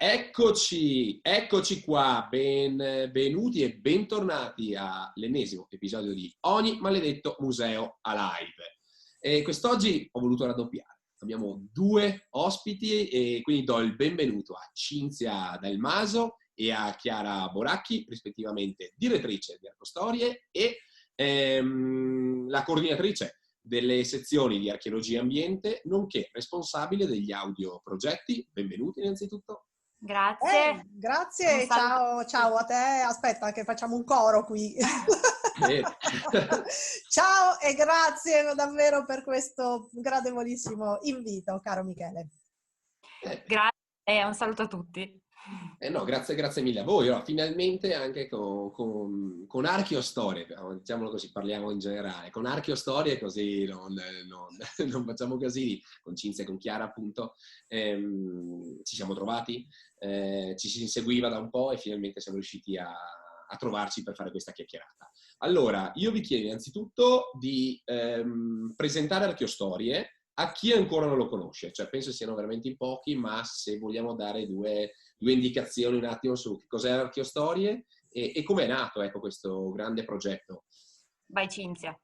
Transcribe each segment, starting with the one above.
Eccoci qua, benvenuti e bentornati all'ennesimo episodio di Ogni Maledetto Museo Alive. E quest'oggi ho voluto raddoppiare, abbiamo due ospiti e quindi do il benvenuto a Cinzia Dalmaso e a Chiara Boracchi, rispettivamente direttrice di Arcostorie e la coordinatrice delle sezioni di archeologia e ambiente, nonché responsabile degli audioprogetti. Benvenuti innanzitutto. Grazie. Grazie, ciao a te. Aspetta che facciamo un coro qui. Ciao e grazie davvero per questo gradevolissimo invito, caro Michele. Grazie e un saluto a tutti. No, grazie mille a voi. Allora, finalmente anche con Archeostorie, diciamolo così, parliamo in generale, con Archeostorie così non facciamo casini, con Cinzia e con Chiara appunto, ci siamo trovati, ci si inseguiva da un po' e finalmente siamo riusciti a trovarci per fare questa chiacchierata. Allora, io vi chiedo innanzitutto di presentare Archeostorie a chi ancora non lo conosce, cioè penso siano veramente in pochi, ma se vogliamo dare due indicazioni un attimo su che cos'è Archeostorie e come è nato, ecco, questo grande progetto. Vai Cinzia.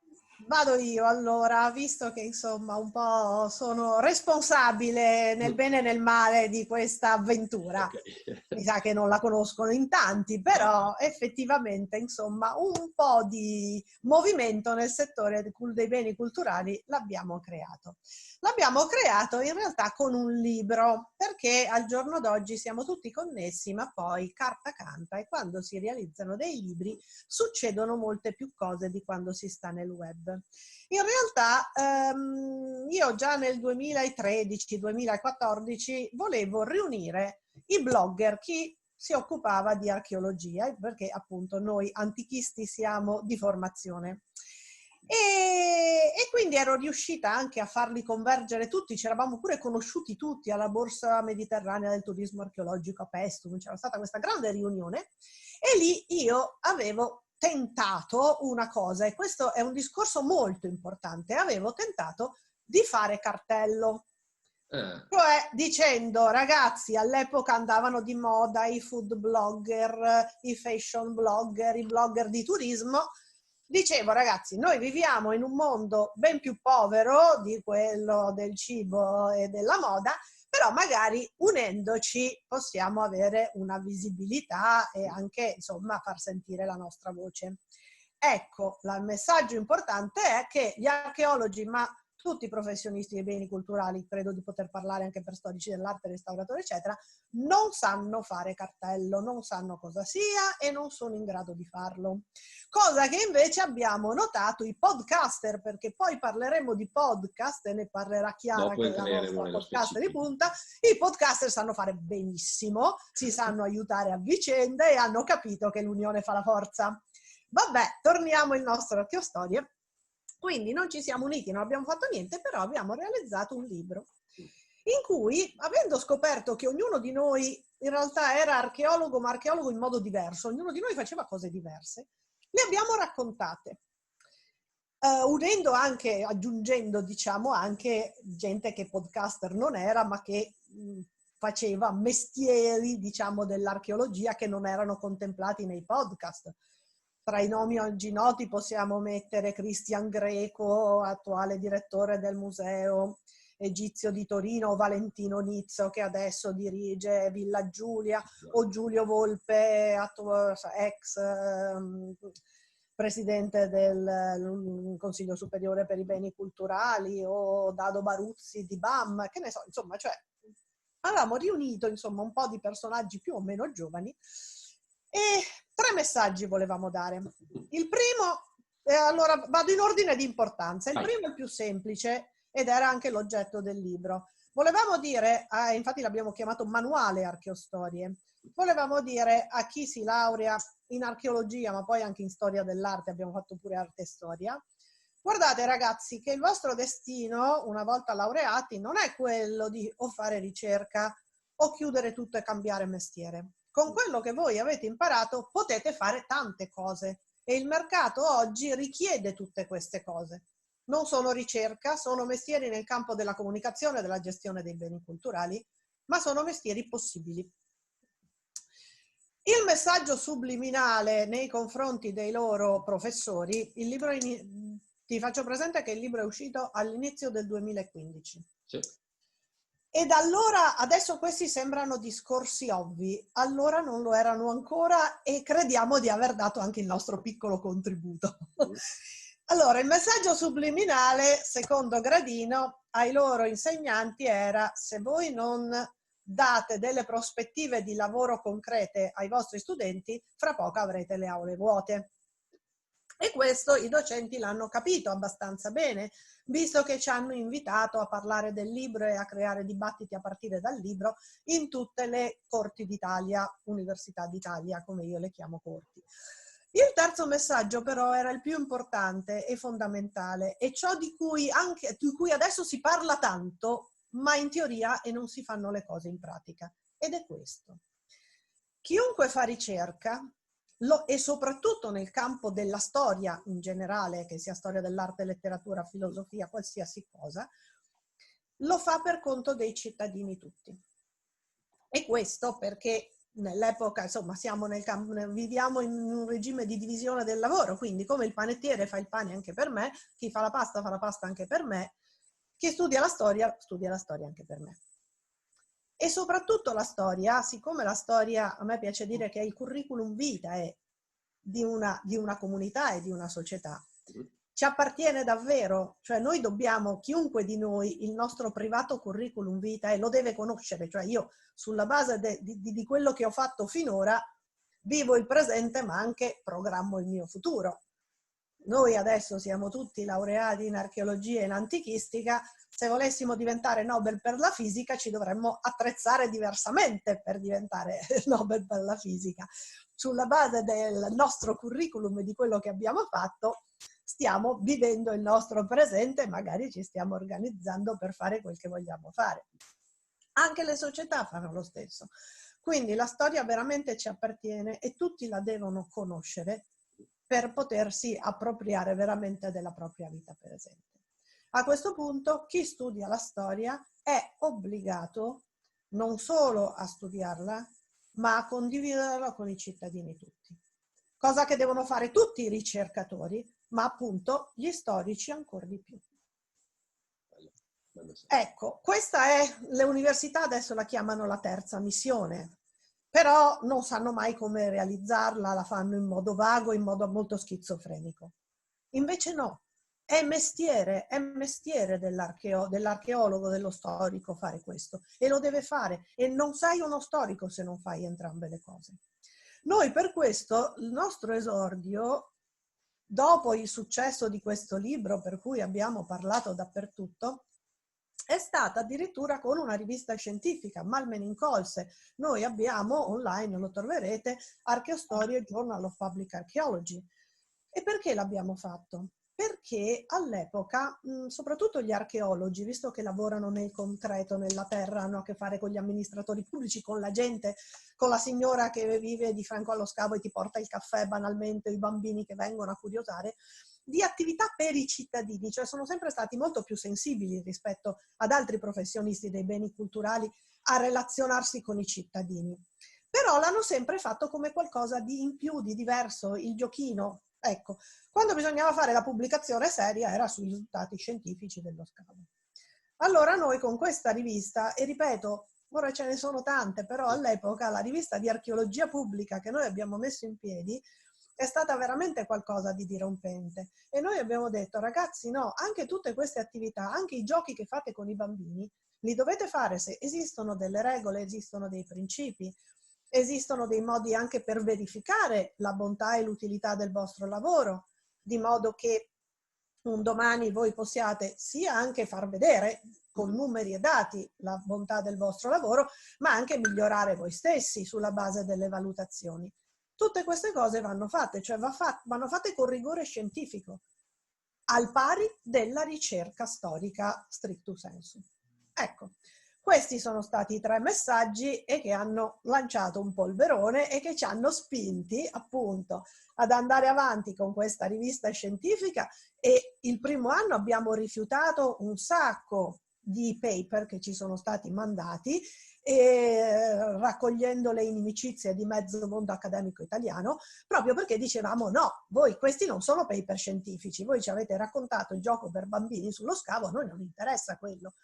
Vado io allora, visto che insomma un po' sono responsabile nel bene e nel male di questa avventura. Okay. Mi sa che non la conoscono in tanti, però effettivamente insomma un po' di movimento nel settore dei beni culturali l'abbiamo creato. L'abbiamo creato in realtà con un libro, perché al giorno d'oggi siamo tutti connessi, ma poi carta canta e quando si realizzano dei libri succedono molte più cose di quando si sta nel web. In realtà io già nel 2013-2014 volevo riunire i blogger, chi si occupava di archeologia, perché appunto noi antichisti siamo di formazione. E quindi ero riuscita anche a farli convergere tutti, ci eravamo pure conosciuti tutti alla Borsa Mediterranea del Turismo Archeologico a Pestum, c'era stata questa grande riunione e lì io avevo tentato una cosa, e questo è un discorso molto importante, avevo tentato di fare cartello. Cioè dicendo, ragazzi, all'epoca andavano di moda i food blogger, i fashion blogger, i blogger di turismo. Dicevo, ragazzi, noi viviamo in un mondo ben più povero di quello del cibo e della moda, però magari unendoci possiamo avere una visibilità e anche, insomma, far sentire la nostra voce. Ecco, il messaggio importante è che gli archeologi, ma tutti i professionisti dei beni culturali, credo di poter parlare anche per storici dell'arte, restauratori, eccetera, non sanno fare cartello, non sanno cosa sia e non sono in grado di farlo. Cosa che invece abbiamo notato i podcaster, perché poi parleremo di podcast e ne parlerà Chiara, che è la nostra podcaster di punta. I podcaster sanno fare benissimo, si sanno aiutare a vicenda e hanno capito che l'unione fa la forza. Vabbè, torniamo al nostro Archeostorie. Quindi non ci siamo uniti, non abbiamo fatto niente, però abbiamo realizzato un libro in cui, avendo scoperto che ognuno di noi in realtà era archeologo, ma archeologo in modo diverso, ognuno di noi faceva cose diverse, le abbiamo raccontate, unendo anche, aggiungendo diciamo anche gente che podcaster non era, ma che faceva mestieri diciamo dell'archeologia che non erano contemplati nei podcast. Tra i nomi oggi noti possiamo mettere Cristian Greco, attuale direttore del Museo Egizio di Torino, Valentino Nizzo che adesso dirige Villa Giulia, o Giulio Volpe, ex presidente del Consiglio Superiore per i Beni Culturali, o Dado Baruzzi di BAM, che ne so, insomma, cioè avevamo riunito insomma un po' di personaggi più o meno giovani e 3 messaggi volevamo dare. Il primo, allora vado in ordine di importanza, il primo è il più semplice ed era anche l'oggetto del libro. Volevamo dire, infatti l'abbiamo chiamato manuale Archeostorie, volevamo dire a chi si laurea in archeologia ma poi anche in storia dell'arte, abbiamo fatto pure arte e storia, guardate ragazzi che il vostro destino una volta laureati non è quello di o fare ricerca o chiudere tutto e cambiare mestiere. Con quello che voi avete imparato potete fare tante cose e il mercato oggi richiede tutte queste cose. Non sono ricerca, sono mestieri nel campo della comunicazione e della gestione dei beni culturali, ma sono mestieri possibili. Il messaggio subliminale nei confronti dei loro professori, il libro ti faccio presente che il libro è uscito all'inizio del 2015. Sì. E da allora, adesso questi sembrano discorsi ovvi, allora non lo erano ancora e crediamo di aver dato anche il nostro piccolo contributo. Allora, il messaggio subliminale, secondo Gradino, ai loro insegnanti era: se voi non date delle prospettive di lavoro concrete ai vostri studenti, fra poco avrete le aule vuote. E questo i docenti l'hanno capito abbastanza bene, visto che ci hanno invitato a parlare del libro e a creare dibattiti a partire dal libro in tutte le corti d'Italia, università d'Italia, come io le chiamo corti. Il terzo messaggio però era il più importante e fondamentale, e ciò di cui adesso si parla tanto, ma in teoria e non si fanno le cose in pratica, ed è questo. Chiunque fa ricerca, e soprattutto nel campo della storia in generale, che sia storia dell'arte, letteratura, filosofia, qualsiasi cosa, lo fa per conto dei cittadini tutti. E questo perché nell'epoca, insomma, viviamo in un regime di divisione del lavoro, quindi come il panettiere fa il pane anche per me, chi fa la pasta anche per me, chi studia la storia anche per me. E soprattutto la storia, siccome la storia, a me piace dire che è il curriculum vitae di una comunità e di una società, ci appartiene davvero, cioè noi dobbiamo, chiunque di noi, il nostro privato curriculum vitae lo deve conoscere, cioè io sulla base di quello che ho fatto finora vivo il presente ma anche programmo il mio futuro. Noi adesso siamo tutti laureati in archeologia e in antichistica, se volessimo diventare Nobel per la fisica ci dovremmo attrezzare diversamente per diventare Nobel per la fisica. Sulla base del nostro curriculum e di quello che abbiamo fatto stiamo vivendo il nostro presente e magari ci stiamo organizzando per fare quel che vogliamo fare. Anche le società fanno lo stesso. Quindi la storia veramente ci appartiene e tutti la devono conoscere per potersi appropriare veramente della propria vita presente. A questo punto chi studia la storia è obbligato non solo a studiarla, ma a condividerla con i cittadini tutti. Cosa che devono fare tutti i ricercatori, ma appunto gli storici ancora di più. Ecco, le università adesso la chiamano la terza missione, però non sanno mai come realizzarla, la fanno in modo vago, in modo molto schizofrenico. Invece no, è mestiere dell'archeologo, dello storico fare questo, e lo deve fare, e non sei uno storico se non fai entrambe le cose. Noi per questo, il nostro esordio, dopo il successo di questo libro, per cui abbiamo parlato dappertutto, è stata addirittura con una rivista scientifica, Malmen in Colse. Noi abbiamo online, lo troverete, Archeostory e Journal of Public Archaeology. E perché l'abbiamo fatto? Perché all'epoca, soprattutto gli archeologi, visto che lavorano nel concreto, nella terra, hanno a che fare con gli amministratori pubblici, con la gente, con la signora che vive di fianco allo scavo e ti porta il caffè banalmente, i bambini che vengono a curiosare, di attività per i cittadini, cioè sono sempre stati molto più sensibili rispetto ad altri professionisti dei beni culturali a relazionarsi con i cittadini. Però l'hanno sempre fatto come qualcosa di in più, di diverso, il giochino. Ecco, quando bisognava fare la pubblicazione seria era sui risultati scientifici dello scavo. Allora noi con questa rivista, e ripeto, ora ce ne sono tante, però all'epoca la rivista di archeologia pubblica che noi abbiamo messo in piedi è stata veramente qualcosa di dirompente. E noi abbiamo detto, ragazzi, no, anche tutte queste attività, anche i giochi che fate con i bambini, li dovete fare se esistono delle regole, esistono dei principi, esistono dei modi anche per verificare la bontà e l'utilità del vostro lavoro, di modo che un domani voi possiate sia anche far vedere con numeri e dati la bontà del vostro lavoro, ma anche migliorare voi stessi sulla base delle valutazioni. Tutte queste cose vanno fatte, cioè vanno fatte con rigore scientifico, al pari della ricerca storica stricto sensu. Ecco, questi sono stati i 3 messaggi e che hanno lanciato un polverone e che ci hanno spinti appunto ad andare avanti con questa rivista scientifica, e il primo anno abbiamo rifiutato un sacco di paper che ci sono stati mandati, raccogliendo le inimicizie di mezzo mondo accademico italiano, proprio perché dicevamo no, voi questi non sono paper scientifici, voi ci avete raccontato il gioco per bambini sullo scavo, a noi non interessa quello,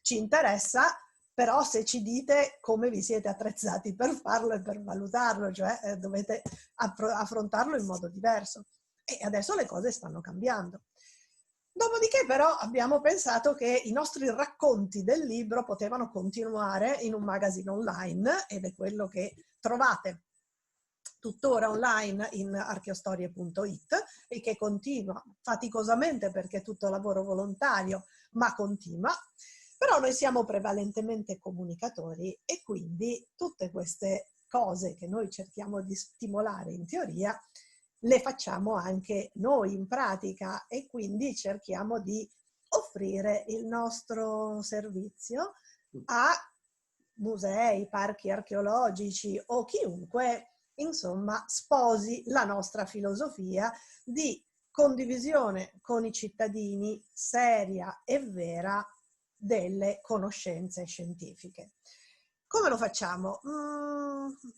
ci interessa però se ci dite come vi siete attrezzati per farlo e per valutarlo, cioè dovete affrontarlo in modo diverso. E adesso le cose stanno cambiando. Dopodiché però abbiamo pensato che i nostri racconti del libro potevano continuare in un magazine online, ed è quello che trovate tuttora online in archeostorie.it e che continua faticosamente perché è tutto lavoro volontario, ma continua. Però noi siamo prevalentemente comunicatori e quindi tutte queste cose che noi cerchiamo di stimolare in teoria le facciamo anche noi in pratica, e quindi cerchiamo di offrire il nostro servizio a musei, parchi archeologici o chiunque, insomma, sposi la nostra filosofia di condivisione con i cittadini seria e vera delle conoscenze scientifiche. Come lo facciamo?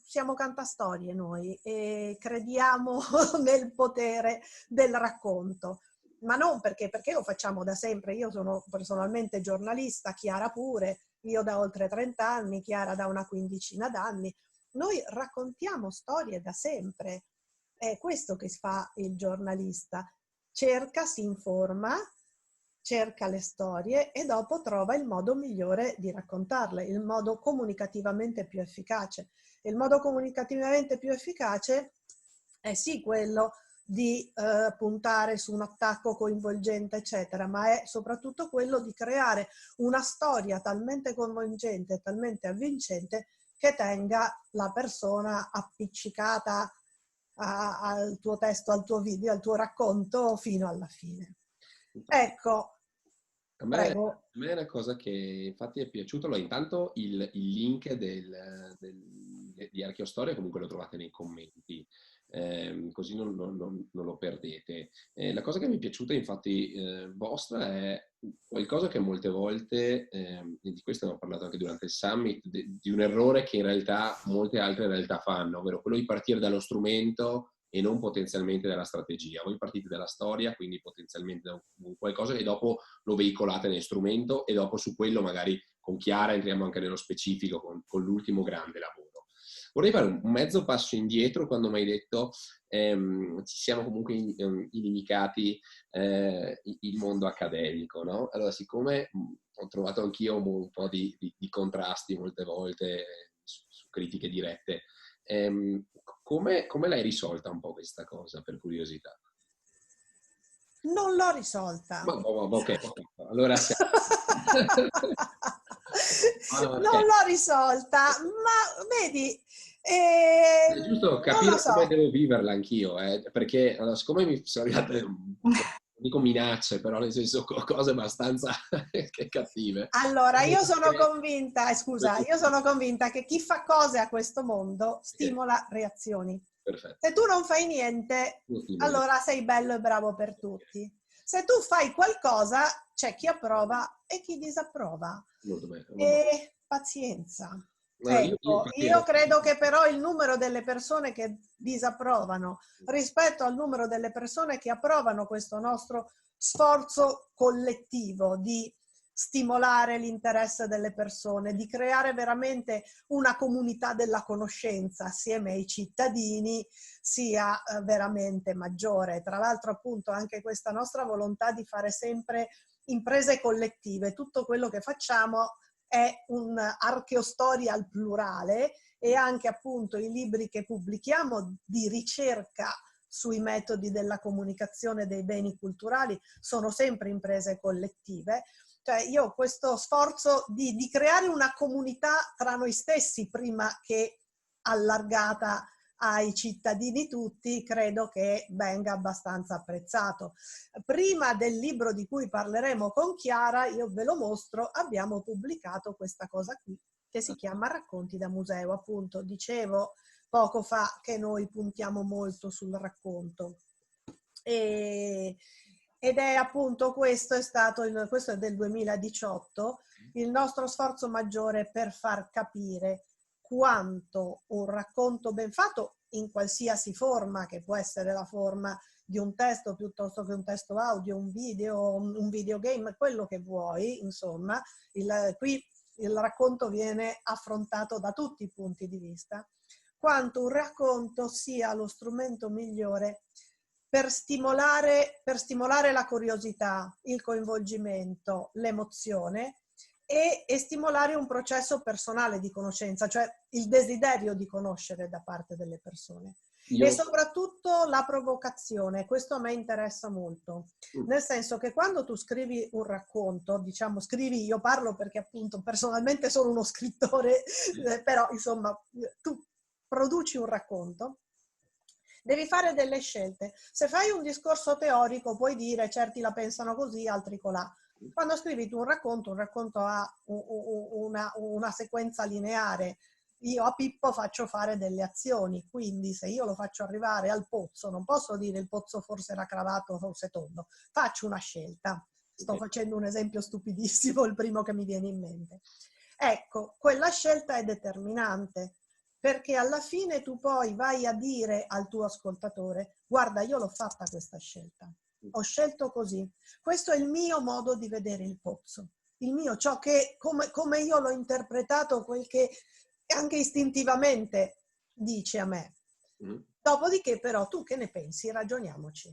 Siamo cantastorie noi e crediamo nel potere del racconto, ma non perché lo facciamo da sempre. Io sono personalmente giornalista, Chiara pure, io da oltre 30 anni, Chiara da una quindicina d'anni. Noi raccontiamo storie da sempre, è questo che fa il giornalista, cerca, si informa, cerca le storie e dopo trova il modo migliore di raccontarle, il modo comunicativamente più efficace. Il modo comunicativamente più efficace è sì quello di puntare su un attacco coinvolgente, eccetera, ma è soprattutto quello di creare una storia talmente coinvolgente, talmente avvincente che tenga la persona appiccicata al tuo testo, al tuo video, al tuo racconto fino alla fine. Ecco, A me prego. è una cosa che infatti è piaciuto. Allora, intanto il link di Archeostoria comunque lo trovate nei commenti, così non lo perdete. La cosa che mi è piaciuta infatti vostra è qualcosa che molte volte, e di questo abbiamo parlato anche durante il summit, di un errore che in realtà molte altre realtà fanno, ovvero quello di partire dallo strumento e non potenzialmente dalla strategia. Voi partite dalla storia, quindi potenzialmente da qualcosa che dopo lo veicolate nel strumento e dopo su quello magari con Chiara entriamo anche nello specifico con l'ultimo grande lavoro. Vorrei fare un mezzo passo indietro quando mi hai detto ci siamo comunque inimicati il mondo accademico, no? Allora, siccome ho trovato anch'io un po' di contrasti molte volte su critiche dirette, come l'hai risolta un po' questa cosa, per curiosità? Non l'ho risolta. Ok, allora siamo... Non l'ho risolta, ma vedi, È giusto non lo capire come so. devo viverla anch'io, perché allora, siccome mi sono arrivate, non dico minacce, però nel senso cose abbastanza cattive. Allora, io sono convinta, scusa, io sono convinta che chi fa cose a questo mondo stimola reazioni. Perfetto. Se tu non fai niente, allora sei bello e bravo per tutti. Se tu fai qualcosa, c'è chi approva e chi disapprova. Molto bene. E pazienza. Allora, Ecco, io credo che però il numero delle persone che disapprovano rispetto al numero delle persone che approvano questo nostro sforzo collettivo di stimolare l'interesse delle persone, di creare veramente una comunità della conoscenza assieme ai cittadini, sia veramente maggiore. Tra l'altro, appunto, anche questa nostra volontà di fare sempre imprese collettive, tutto quello che facciamo è un'archeostoria al plurale, e anche appunto i libri che pubblichiamo di ricerca sui metodi della comunicazione dei beni culturali sono sempre imprese collettive. Cioè io ho questo sforzo di creare una comunità tra noi stessi prima che allargata ai cittadini tutti, credo che venga abbastanza apprezzato. Prima del libro di cui parleremo con Chiara, io ve lo mostro, abbiamo pubblicato questa cosa qui che si chiama Racconti da museo. Appunto, dicevo poco fa che noi puntiamo molto sul racconto. E Ed è appunto questo è del 2018, il nostro sforzo maggiore per far capire quanto un racconto ben fatto in qualsiasi forma, che può essere la forma di un testo piuttosto che un testo audio, un video, un videogame, quello che vuoi, insomma, qui il racconto viene affrontato da tutti i punti di vista, quanto un racconto sia lo strumento migliore per stimolare la curiosità, il coinvolgimento, l'emozione e stimolare un processo personale di conoscenza, cioè il desiderio di conoscere da parte delle persone. E soprattutto la provocazione, questo a me interessa molto, nel senso che quando tu scrivi un racconto, diciamo scrivi, io parlo perché appunto personalmente sono uno scrittore, però insomma tu produci un racconto, devi fare delle scelte. Se fai un discorso teorico puoi dire certi la pensano così, altri colà. Quando scrivi tu un racconto ha una sequenza lineare. Io a Pippo faccio fare delle azioni, quindi se io lo faccio arrivare al pozzo, non posso dire il pozzo forse era cravato, forse tondo, faccio una scelta. Sto facendo un esempio stupidissimo, il primo che mi viene in mente. Ecco, quella scelta è determinante, perché alla fine tu poi vai a dire al tuo ascoltatore: guarda, io l'ho fatta questa scelta, ho scelto così, questo è il mio modo di vedere il pozzo, il mio, ciò che, come io l'ho interpretato, quel che anche istintivamente dice a me. Dopodiché però tu che ne pensi? Ragioniamoci.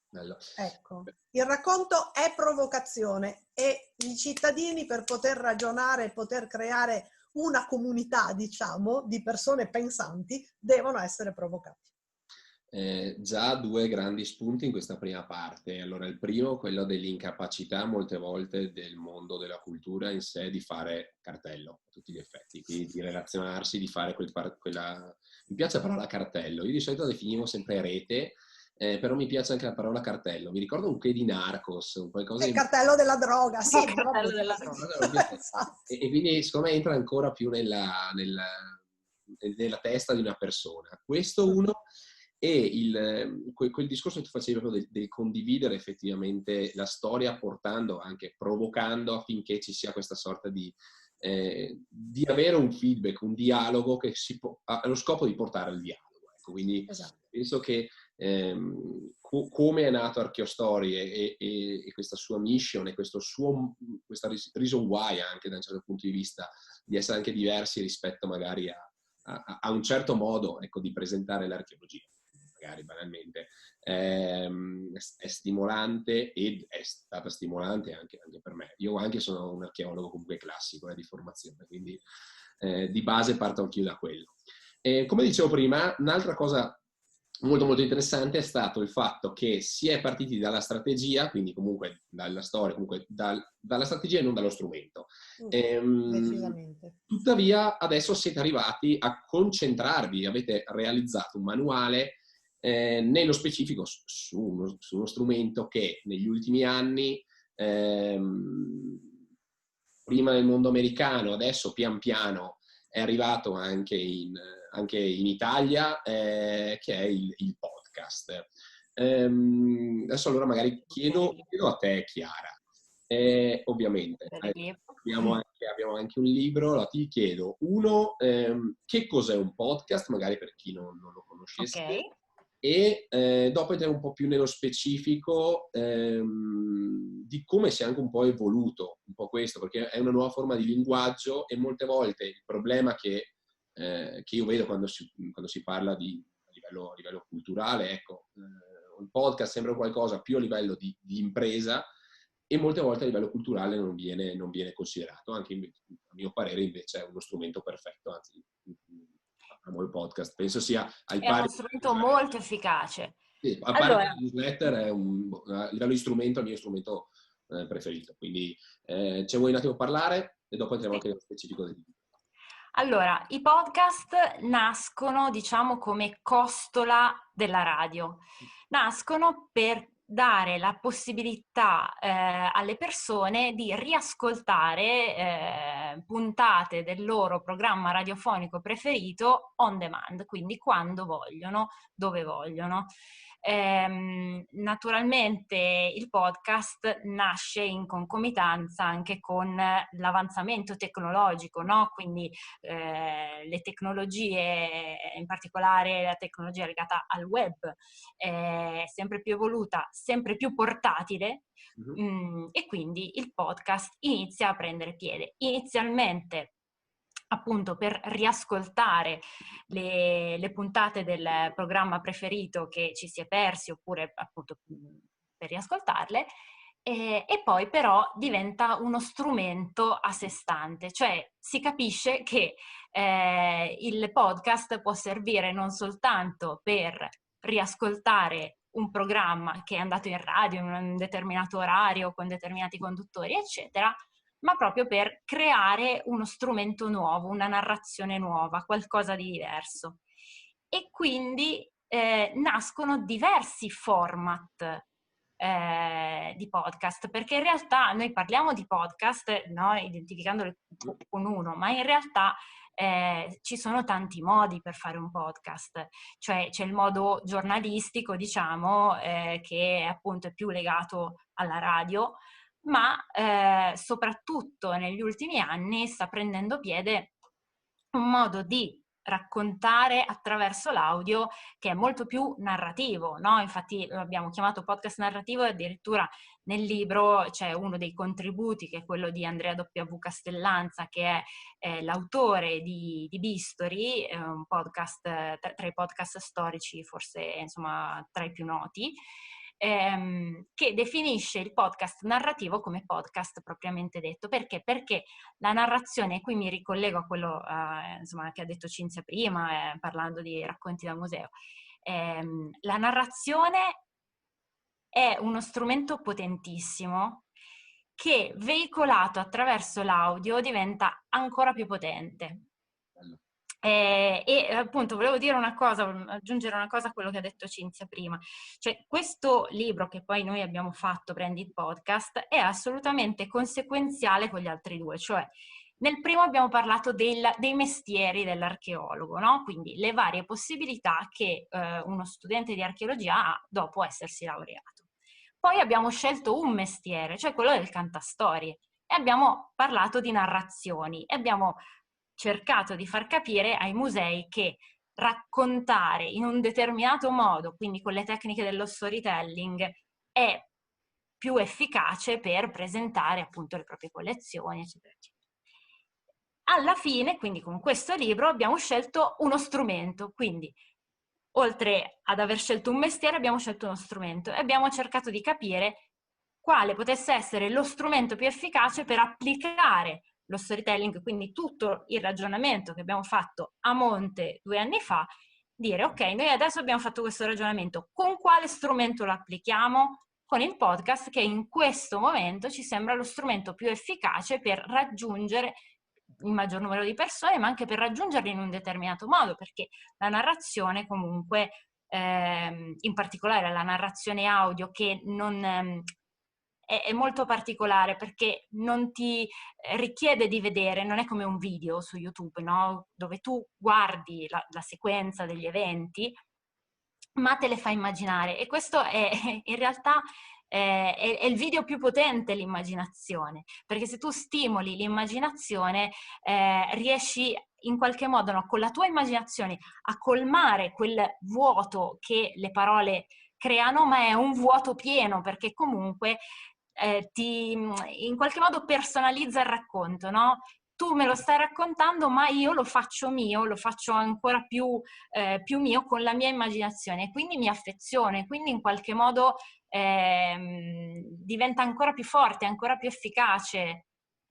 Bello. Ecco, il racconto è provocazione e i cittadini, per poter ragionare, poter creare una comunità, diciamo, di persone pensanti, devono essere provocati. Già due grandi spunti in questa prima parte. Allora, il primo, quello dell'incapacità molte volte del mondo della cultura in sé di fare cartello a tutti gli effetti, quindi di relazionarsi, di fare quella... Mi piace la parola cartello, io di solito la definivo sempre rete, però mi piace anche la parola cartello. Mi ricordo un che di Narcos, un qualcosa Il di... cartello della droga, sì. Il cartello della droga. Esatto. E quindi secondo me entra ancora più nella nella testa di una persona. Questo uno, e quel discorso che tu facevi proprio del condividere effettivamente la storia, portando anche, provocando affinché ci sia questa sorta di avere un feedback, un dialogo che ha lo scopo di portare al dialogo. Ecco, quindi Esatto. penso che come è nato Archeostorie e questa sua mission e questa reason why anche da un certo punto di vista di essere anche diversi rispetto magari a un certo modo, ecco, di presentare l'archeologia, magari banalmente, è stimolante, ed è stata stimolante anche per me. Io anche sono un archeologo comunque classico di formazione, quindi di base parto anch'io da quello. Come dicevo prima, un'altra cosa molto molto interessante è stato il fatto che si è partiti dalla strategia, quindi comunque dalla storia, comunque dalla strategia e non dallo strumento. Decisamente. Tuttavia adesso siete arrivati a concentrarvi, avete realizzato un manuale nello specifico su uno strumento che negli ultimi anni, prima nel mondo americano, adesso pian piano è arrivato anche in Italia, che è il podcast. Adesso allora magari chiedo a te, Chiara. Ovviamente abbiamo anche un libro, allora ti chiedo, uno, che cos'è un podcast, magari per chi non lo conoscesse, e dopo entriamo un po' più nello specifico di come si è anche un po' evoluto un po' questo, perché è una nuova forma di linguaggio e molte volte il problema che io vedo quando si parla a livello culturale, ecco, un podcast sembra qualcosa più a livello di impresa e molte volte a livello culturale non viene considerato, anche a mio parere invece è uno strumento perfetto, anzi amo il podcast, penso sia ai pari... È uno strumento molto efficace. Sì, a parte la newsletter è a livello di strumento il mio strumento preferito, quindi ci vuoi un attimo parlare e dopo entriamo anche nello specifico del libro. Allora, i podcast nascono, diciamo, come costola della radio. Nascono per dare la possibilità alle persone di riascoltare puntate del loro programma radiofonico preferito on demand, quindi quando vogliono, dove vogliono. Naturalmente il podcast nasce in concomitanza anche con l'avanzamento tecnologico, no? Quindi le tecnologie, in particolare la tecnologia legata al web, è sempre più evoluta, sempre più portatile, e quindi il podcast inizia a prendere piede. Inizialmente appunto per riascoltare le puntate del programma preferito che ci si è persi, oppure appunto per riascoltarle, e poi però diventa uno strumento a sé stante, cioè si capisce che il podcast può servire non soltanto per riascoltare un programma che è andato in radio in un determinato orario, con determinati conduttori, eccetera, ma proprio per creare uno strumento nuovo, una narrazione nuova, qualcosa di diverso. E quindi nascono diversi format di podcast, perché in realtà noi parliamo di podcast, no, identificandolo con uno, ma in realtà ci sono tanti modi per fare un podcast, cioè c'è il modo giornalistico, diciamo, che appunto è più legato alla radio, ma soprattutto negli ultimi anni sta prendendo piede un modo di raccontare attraverso l'audio che è molto più narrativo, no? Infatti lo abbiamo chiamato podcast narrativo e addirittura nel libro c'è uno dei contributi che è quello di Andrea W. Castellanza, che è l'autore di Bisturi, un podcast tra i podcast storici forse insomma tra i più noti, che definisce il podcast narrativo come podcast propriamente detto. Perché? Perché la narrazione, e qui mi ricollego a quello insomma, che ha detto Cinzia prima, parlando di racconti da museo, la narrazione è uno strumento potentissimo che veicolato attraverso l'audio diventa ancora più potente. E appunto volevo dire una cosa, aggiungere una cosa a quello che ha detto Cinzia prima, cioè questo libro che poi noi abbiamo fatto, Prendi il podcast, è assolutamente conseguenziale con gli altri due, cioè nel primo abbiamo parlato dei mestieri dell'archeologo, no? Quindi le varie possibilità che uno studente di archeologia ha dopo essersi laureato. Poi abbiamo scelto un mestiere, cioè quello del cantastorie, e abbiamo parlato di narrazioni, e abbiamo cercato di far capire ai musei che raccontare in un determinato modo, quindi con le tecniche dello storytelling, è più efficace per presentare appunto le proprie collezioni, eccetera, eccetera. Alla fine, quindi con questo libro, abbiamo scelto uno strumento, quindi oltre ad aver scelto un mestiere abbiamo scelto uno strumento e abbiamo cercato di capire quale potesse essere lo strumento più efficace per applicare lo storytelling, quindi tutto il ragionamento che abbiamo fatto a monte 2 anni fa, dire ok, noi adesso abbiamo fatto questo ragionamento, con quale strumento lo applichiamo? Con il podcast, che in questo momento ci sembra lo strumento più efficace per raggiungere il maggior numero di persone, ma anche per raggiungerli in un determinato modo, perché la narrazione comunque, in particolare la narrazione audio, che non è molto particolare perché non ti richiede di vedere, non è come un video su YouTube, no? Dove tu guardi la sequenza degli eventi, ma te le fa immaginare. E questo è in realtà è il video più potente, l'immaginazione, perché se tu stimoli l'immaginazione riesci in qualche modo, no, con la tua immaginazione a colmare quel vuoto che le parole creano, ma è un vuoto pieno, perché comunque in qualche modo personalizza il racconto, no? Tu me lo stai raccontando, ma io lo faccio mio, lo faccio ancora più mio con la mia immaginazione, quindi mi affeziono, quindi in qualche modo diventa ancora più forte, ancora più efficace.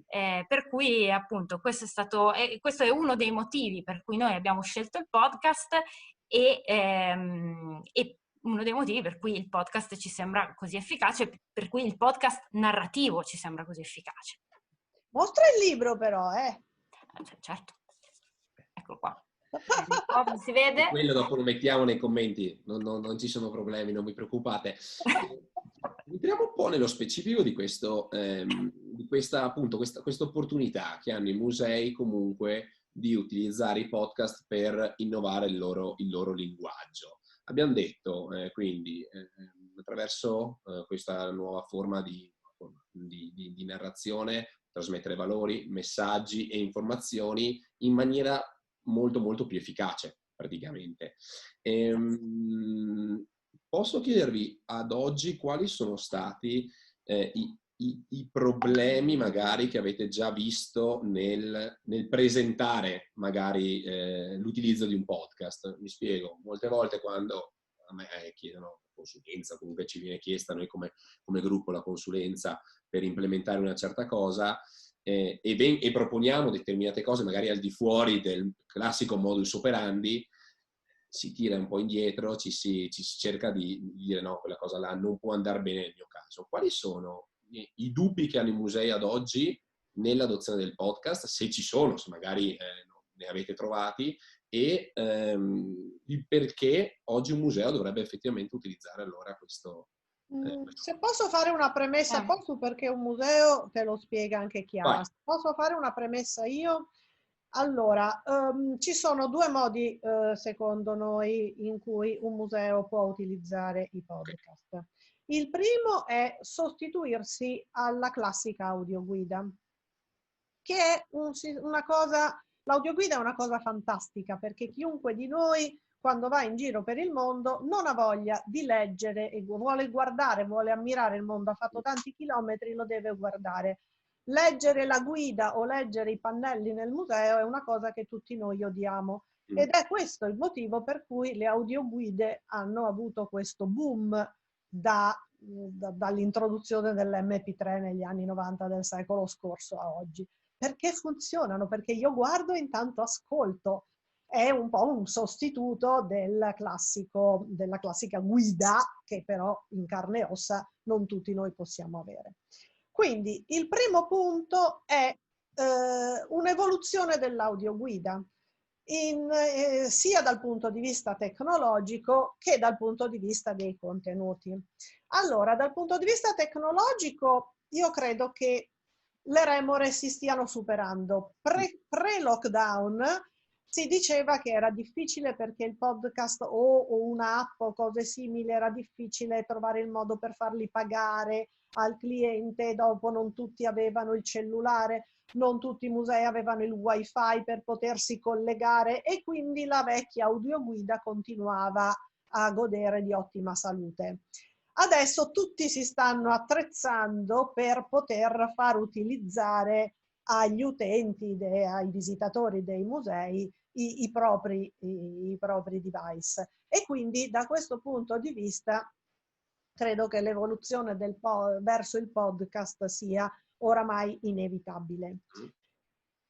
Per cui appunto questo è uno dei motivi per cui noi abbiamo scelto il podcast e uno dei motivi per cui il podcast ci sembra così efficace, per cui il podcast narrativo ci sembra così efficace. Mostra il libro però, Certo, eccolo qua. Si vede? Quello dopo lo mettiamo nei commenti, non ci sono problemi, non vi preoccupate. Entriamo un po' nello specifico di questa opportunità che hanno i musei comunque di utilizzare i podcast per innovare il loro linguaggio. Abbiamo detto quindi attraverso questa nuova forma di narrazione, trasmettere valori, messaggi e informazioni in maniera molto molto più efficace praticamente. Posso chiedervi ad oggi quali sono stati i problemi magari che avete già visto nel presentare magari l'utilizzo di un podcast? Mi spiego, molte volte quando a me chiedono consulenza, comunque ci viene chiesta noi come gruppo la consulenza per implementare una certa cosa, e proponiamo determinate cose magari al di fuori del classico modus operandi, si tira un po' indietro, ci si cerca di dire no, quella cosa là non può andare bene nel mio caso. Quali sono i dubbi che hanno i musei ad oggi nell'adozione del podcast, se ci sono, se magari ne avete trovati, e il perché oggi un museo dovrebbe effettivamente utilizzare allora questo. Se posso fare una premessa, posso, perché un museo te lo spiega anche Chiara. Vai. Se posso fare una premessa io? Allora, ci sono due modi, secondo noi, in cui un museo può utilizzare i podcast. Il primo è sostituirsi alla classica audioguida, che è una cosa, l'audioguida è una cosa fantastica, perché chiunque di noi, quando va in giro per il mondo, non ha voglia di leggere e vuole guardare, vuole ammirare il mondo, ha fatto tanti chilometri, lo deve guardare. Leggere la guida o leggere i pannelli nel museo è una cosa che tutti noi odiamo, ed è questo il motivo per cui le audioguide hanno avuto questo boom dall'introduzione dell'MP3 negli anni 90 del secolo scorso a oggi. Perché funzionano? Perché io guardo e intanto ascolto. È un po' un sostituto della classica guida, che però in carne e ossa non tutti noi possiamo avere. Quindi il primo punto è un'evoluzione dell'audioguida, sia dal punto di vista tecnologico che dal punto di vista dei contenuti. Allora, dal punto di vista tecnologico, io credo che le remore si stiano superando. Pre-lockdown si diceva che era difficile perché il podcast o un'app o cose simili era difficile trovare il modo per farli pagare al cliente, dopo non tutti avevano il cellulare, non tutti i musei avevano il wifi per potersi collegare, e quindi la vecchia audioguida continuava a godere di ottima salute. Adesso tutti si stanno attrezzando per poter far utilizzare agli utenti, ai visitatori dei musei, i propri device. E quindi da questo punto di vista credo che l'evoluzione verso il podcast sia oramai inevitabile.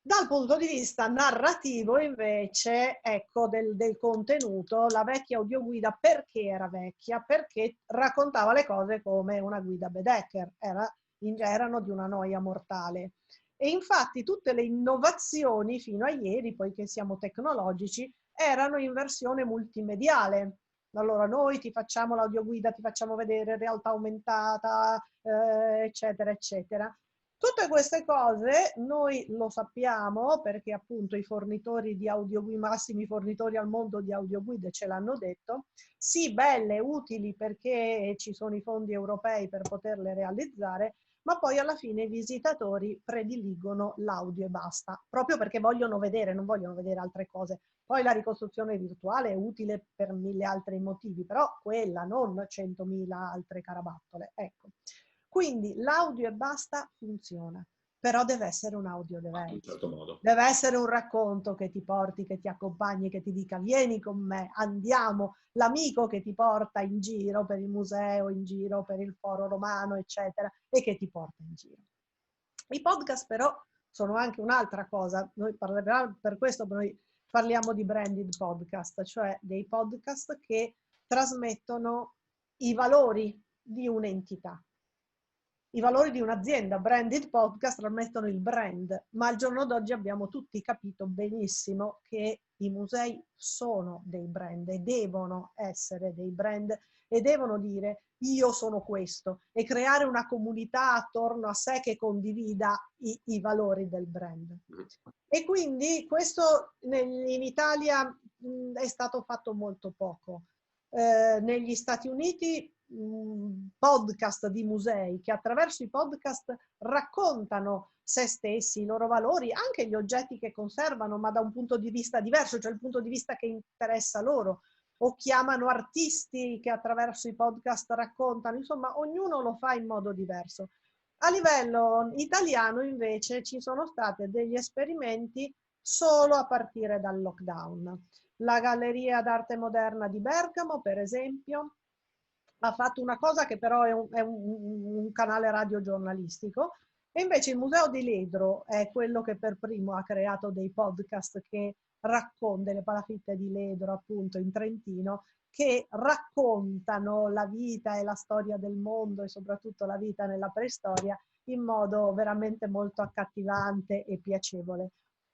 Dal punto di vista narrativo, invece, ecco, del contenuto, la vecchia audioguida perché era vecchia? Perché raccontava le cose come una guida Bedecker, erano di una noia mortale. E infatti tutte le innovazioni fino a ieri, poiché siamo tecnologici, erano in versione multimediale. Allora noi ti facciamo l'audioguida, ti facciamo vedere realtà aumentata, eccetera, eccetera. Tutte queste cose noi lo sappiamo perché appunto i fornitori di audioguide, massimi fornitori al mondo di audioguide, ce l'hanno detto. Sì, belle, utili perché ci sono i fondi europei per poterle realizzare, ma poi alla fine i visitatori prediligono l'audio e basta, proprio perché vogliono vedere, non vogliono vedere altre cose. Poi la ricostruzione virtuale è utile per 1000 altri motivi, però quella, non 100.000 altre carabattole. Ecco. Quindi l'audio e basta funziona, però deve essere un audio In un diverso. certo modo. Deve essere un racconto che ti porti, che ti accompagni, che ti dica vieni con me, andiamo, l'amico che ti porta in giro per il museo, in giro per il foro romano, eccetera, e che ti porta in giro. I podcast però sono anche un'altra cosa, per questo noi parliamo di branded podcast, cioè dei podcast che trasmettono i valori di un'entità. i valori di un'azienda. Branded podcast trasmettono il brand, ma al giorno d'oggi abbiamo tutti capito benissimo che i musei sono dei brand e devono essere dei brand e devono dire io sono questo e creare una comunità attorno a sé che condivida i valori del brand. E quindi questo in Italia è stato fatto molto poco. Negli Stati Uniti podcast di musei che attraverso i podcast raccontano se stessi, i loro valori, anche gli oggetti che conservano, ma da un punto di vista diverso, cioè il punto di vista che interessa loro, o chiamano artisti che attraverso i podcast raccontano, insomma ognuno lo fa in modo diverso. A livello italiano invece ci sono stati degli esperimenti solo a partire dal lockdown. La Galleria d'Arte Moderna di Bergamo, per esempio, ha fatto una cosa che però è un canale radiogiornalistico, e invece il Museo di Ledro è quello che per primo ha creato dei podcast che racconta, le palafitte di Ledro appunto in Trentino, che raccontano la vita e la storia del mondo e soprattutto la vita nella preistoria in modo veramente molto accattivante e piacevole.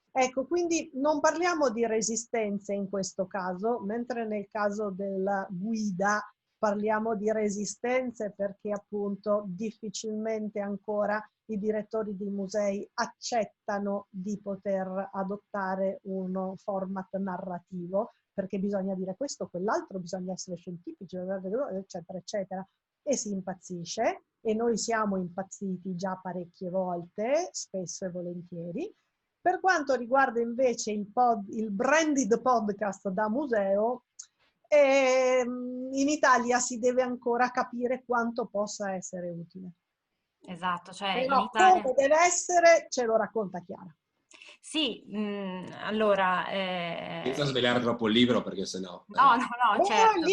Ecco, quindi non parliamo di resistenze in questo caso, mentre nel caso della guida parliamo di resistenze perché appunto difficilmente ancora i direttori di musei accettano di poter adottare uno format narrativo, perché bisogna dire questo, quell'altro, bisogna essere scientifici, eccetera, eccetera, e si impazzisce, e noi siamo impazziti già parecchie volte, spesso e volentieri. Per quanto riguarda invece il branded podcast da museo, in Italia si deve ancora capire quanto possa essere utile. Esatto, cioè in Però Italia... come deve essere ce lo racconta Chiara. Sì, allora... Senza svelare troppo il libro perché sennò... No, certo. Il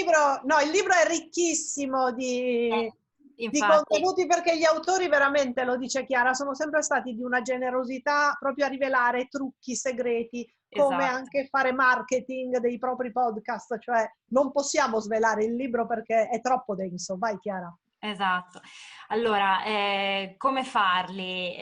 libro è ricchissimo di Infatti, contenuti, perché gli autori, veramente, lo dice Chiara, sono sempre stati di una generosità proprio a rivelare trucchi segreti, come esatto. anche fare marketing dei propri podcast, cioè non possiamo svelare il libro perché è troppo denso. Vai Chiara. Esatto. Allora, come farli?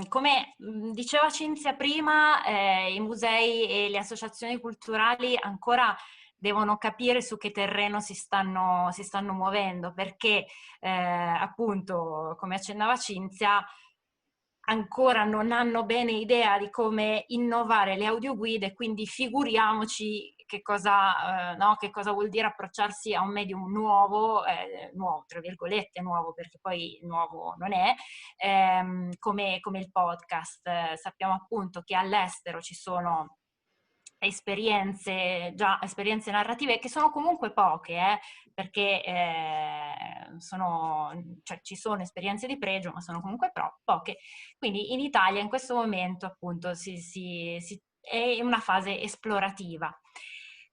Come diceva Cinzia prima, i musei e le associazioni culturali ancora devono capire su che terreno si stanno muovendo, perché appunto, come accennava Cinzia, ancora non hanno bene idea di come innovare le audioguide, quindi figuriamoci che cosa vuol dire approcciarsi a un medium nuovo, tra virgolette nuovo, perché poi nuovo non è, come il podcast. Sappiamo appunto che all'estero ci sono esperienze narrative che sono comunque poche, perché cioè, ci sono esperienze di pregio, ma sono comunque poche. Quindi in Italia in questo momento appunto è in una fase esplorativa.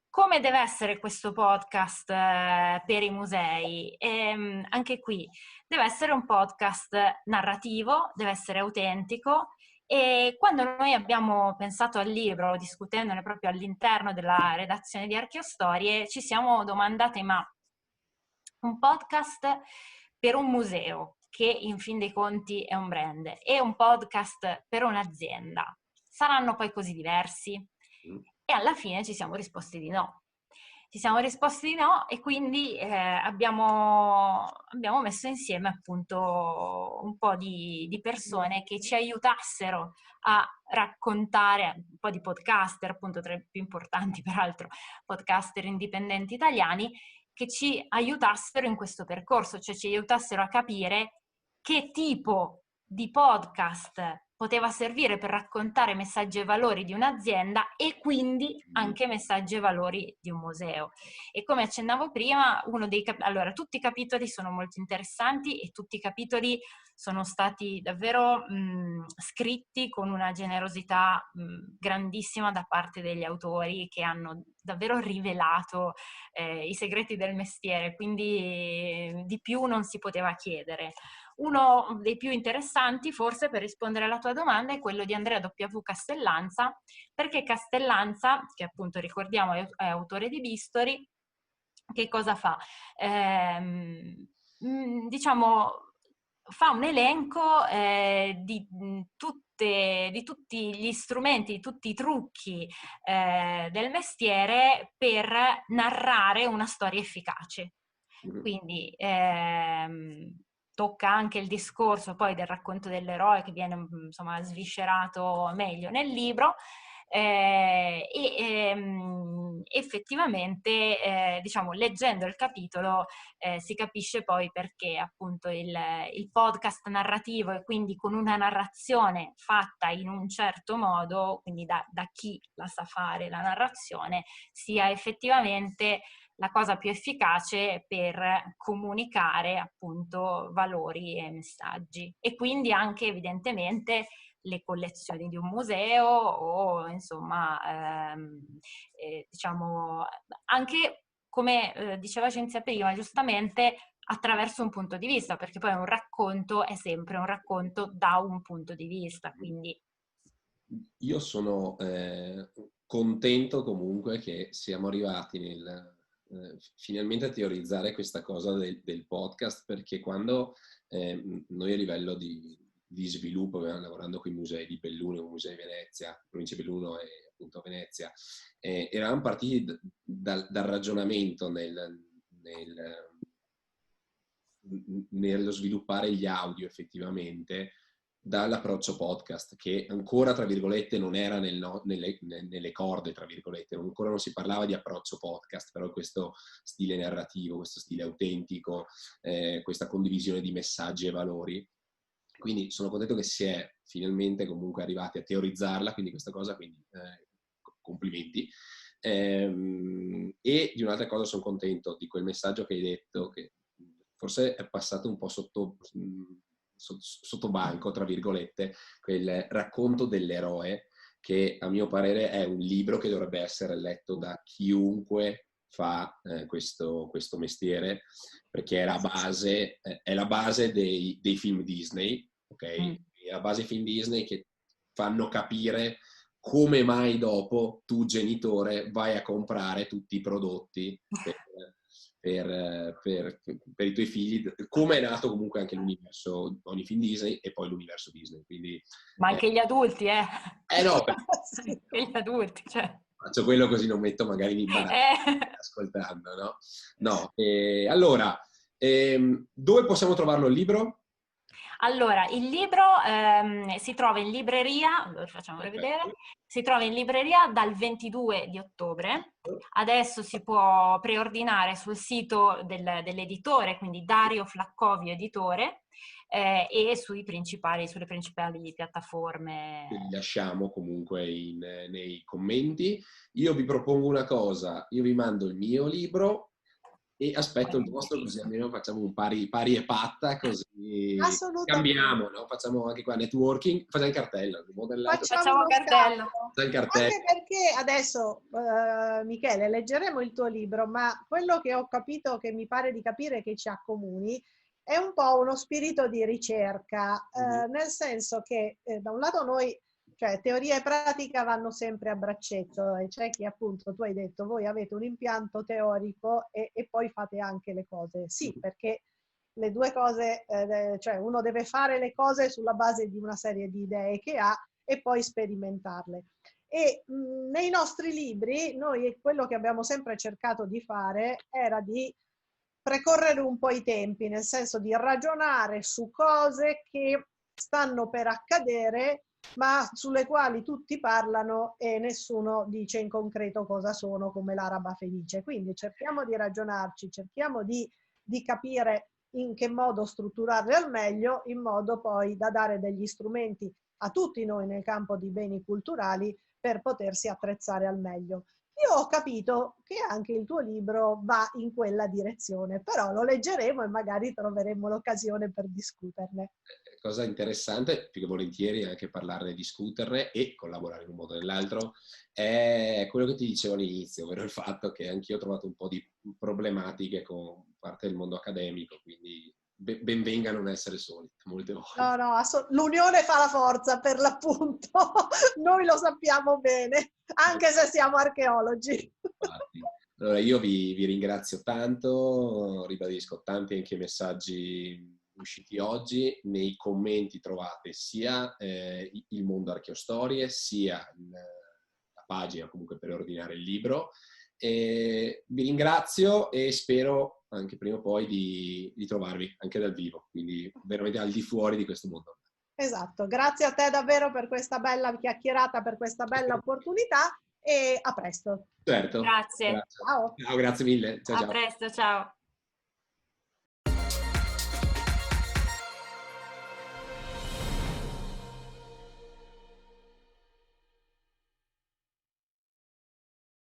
Come deve essere questo podcast per i musei? Anche qui deve essere un podcast narrativo, deve essere autentico. E quando noi abbiamo pensato al libro, discutendone proprio all'interno della redazione di Archeostorie, ci siamo domandate: ma un podcast per un museo, che in fin dei conti è un brand, e un podcast per un'azienda, saranno poi così diversi? E alla fine ci siamo risposti di no. E quindi abbiamo messo insieme appunto un po' di persone che ci aiutassero a raccontare, un po' di podcaster, appunto tra i più importanti peraltro, podcaster indipendenti italiani, che ci aiutassero in questo percorso, cioè ci aiutassero a capire che tipo di podcast poteva servire per raccontare messaggi e valori di un'azienda e quindi anche messaggi e valori di un museo. E come accennavo prima, allora, tutti i capitoli sono molto interessanti e tutti i capitoli sono stati davvero scritti con una generosità grandissima da parte degli autori, che hanno davvero rivelato i segreti del mestiere, quindi di più non si poteva chiedere. Uno dei più interessanti, forse, per rispondere alla tua domanda, è quello di Andrea W. Castellanza, perché Castellanza, che appunto ricordiamo è autore di Bisturi, che cosa fa? Diciamo, fa un elenco di tutti gli strumenti, di tutti i trucchi del mestiere per narrare una storia efficace. Quindi tocca anche il discorso poi del racconto dell'eroe, che viene insomma sviscerato meglio nel libro. Effettivamente, diciamo, leggendo il capitolo si capisce poi perché appunto il podcast narrativo, e quindi con una narrazione fatta in un certo modo, quindi da chi la sa fare la narrazione, sia effettivamente la cosa più efficace per comunicare appunto valori e messaggi. E quindi anche evidentemente le collezioni di un museo o insomma diciamo anche, come diceva Cinzia prima, giustamente attraverso un punto di vista, perché poi un racconto è sempre un racconto da un punto di vista, quindi... Io sono contento comunque che siamo arrivati finalmente a teorizzare questa cosa del podcast, perché quando noi a livello di sviluppo, lavorando con i musei di Belluno, con i musei di Venezia, provincia di Belluno e appunto Venezia, eravamo partiti dal ragionamento nello sviluppare gli audio effettivamente, dall'approccio podcast, che ancora, tra virgolette, non era nelle corde, tra virgolette, ancora non si parlava di approccio podcast, però questo stile narrativo, questo stile autentico, questa condivisione di messaggi e valori. Quindi sono contento che si è finalmente comunque arrivati a teorizzarla, quindi questa cosa, quindi complimenti. E di un'altra cosa sono contento, di quel messaggio che hai detto, che forse è passato un po' sotto banco, tra virgolette, quel racconto dell'eroe, che a mio parere è un libro che dovrebbe essere letto da chiunque fa questo mestiere, perché è la base dei film Disney, ok? È la base film Disney che fanno capire come mai dopo tu, genitore, vai a comprare tutti i prodotti per i tuoi figli, come è nato comunque anche l'universo, ogni film Disney e poi l'universo Disney. Quindi, ma anche gli adulti, no, sì, anche gli adulti, cioè. Faccio quello così non metto magari in imbarazzo ascoltando, no? No, allora, dove possiamo trovarlo il libro? Allora, il libro si trova in libreria, lo facciamo rivedere, si trova in libreria dal 22 di ottobre, adesso si può preordinare sul sito dell'editore, quindi Dario Flaccovio Editore, e sulle principali piattaforme. Che li lasciamo comunque nei commenti. Io vi propongo una cosa, io vi mando il mio libro e aspetto il vostro, così almeno facciamo un pari e patta, così cambiamo, no? Facciamo anche qua networking, facciamo il cartello. Facciamo cartello. Anche perché adesso, Michele, leggeremo il tuo libro, ma quello che ho capito, che mi pare di capire che ci accomuni, è un po' uno spirito di ricerca, nel senso che da un lato noi, cioè teoria e pratica vanno sempre a braccetto, e c'è chi appunto, tu hai detto, voi avete un impianto teorico e poi fate anche le cose. Sì, perché le due cose, cioè uno deve fare le cose sulla base di una serie di idee che ha e poi sperimentarle. E nei nostri libri noi quello che abbiamo sempre cercato di fare era di precorrere un po' i tempi, nel senso di ragionare su cose che stanno per accadere, ma sulle quali tutti parlano e nessuno dice in concreto cosa sono, come l'araba felice. Quindi cerchiamo di ragionarci, cerchiamo di capire in che modo strutturarle al meglio, in modo poi da dare degli strumenti a tutti noi nel campo di beni culturali per potersi attrezzare al meglio. Io ho capito che anche il tuo libro va in quella direzione, però lo leggeremo e magari troveremo l'occasione per discuterne. Cosa interessante, più che volentieri anche parlarne, discuterne e collaborare in un modo o nell'altro, è quello che ti dicevo all'inizio, ovvero il fatto che anch'io ho trovato un po' di problematiche con parte del mondo accademico, quindi ben venga non essere soli, molte volte. No, l'unione fa la forza, per l'appunto. Noi lo sappiamo bene, anche se siamo archeologi. Infatti. Allora io vi ringrazio tanto, ribadisco tanti anche messaggi usciti oggi, nei commenti trovate sia il mondo Archeostorie, sia la pagina comunque per ordinare il libro. Vi ringrazio e spero anche prima o poi di trovarvi anche dal vivo, quindi veramente al di fuori di questo mondo. Esatto, grazie a te davvero per questa bella chiacchierata, per questa bella opportunità e a presto. Certo. Grazie. Ciao. Ciao, grazie mille. Ciao, A ciao. presto, ciao.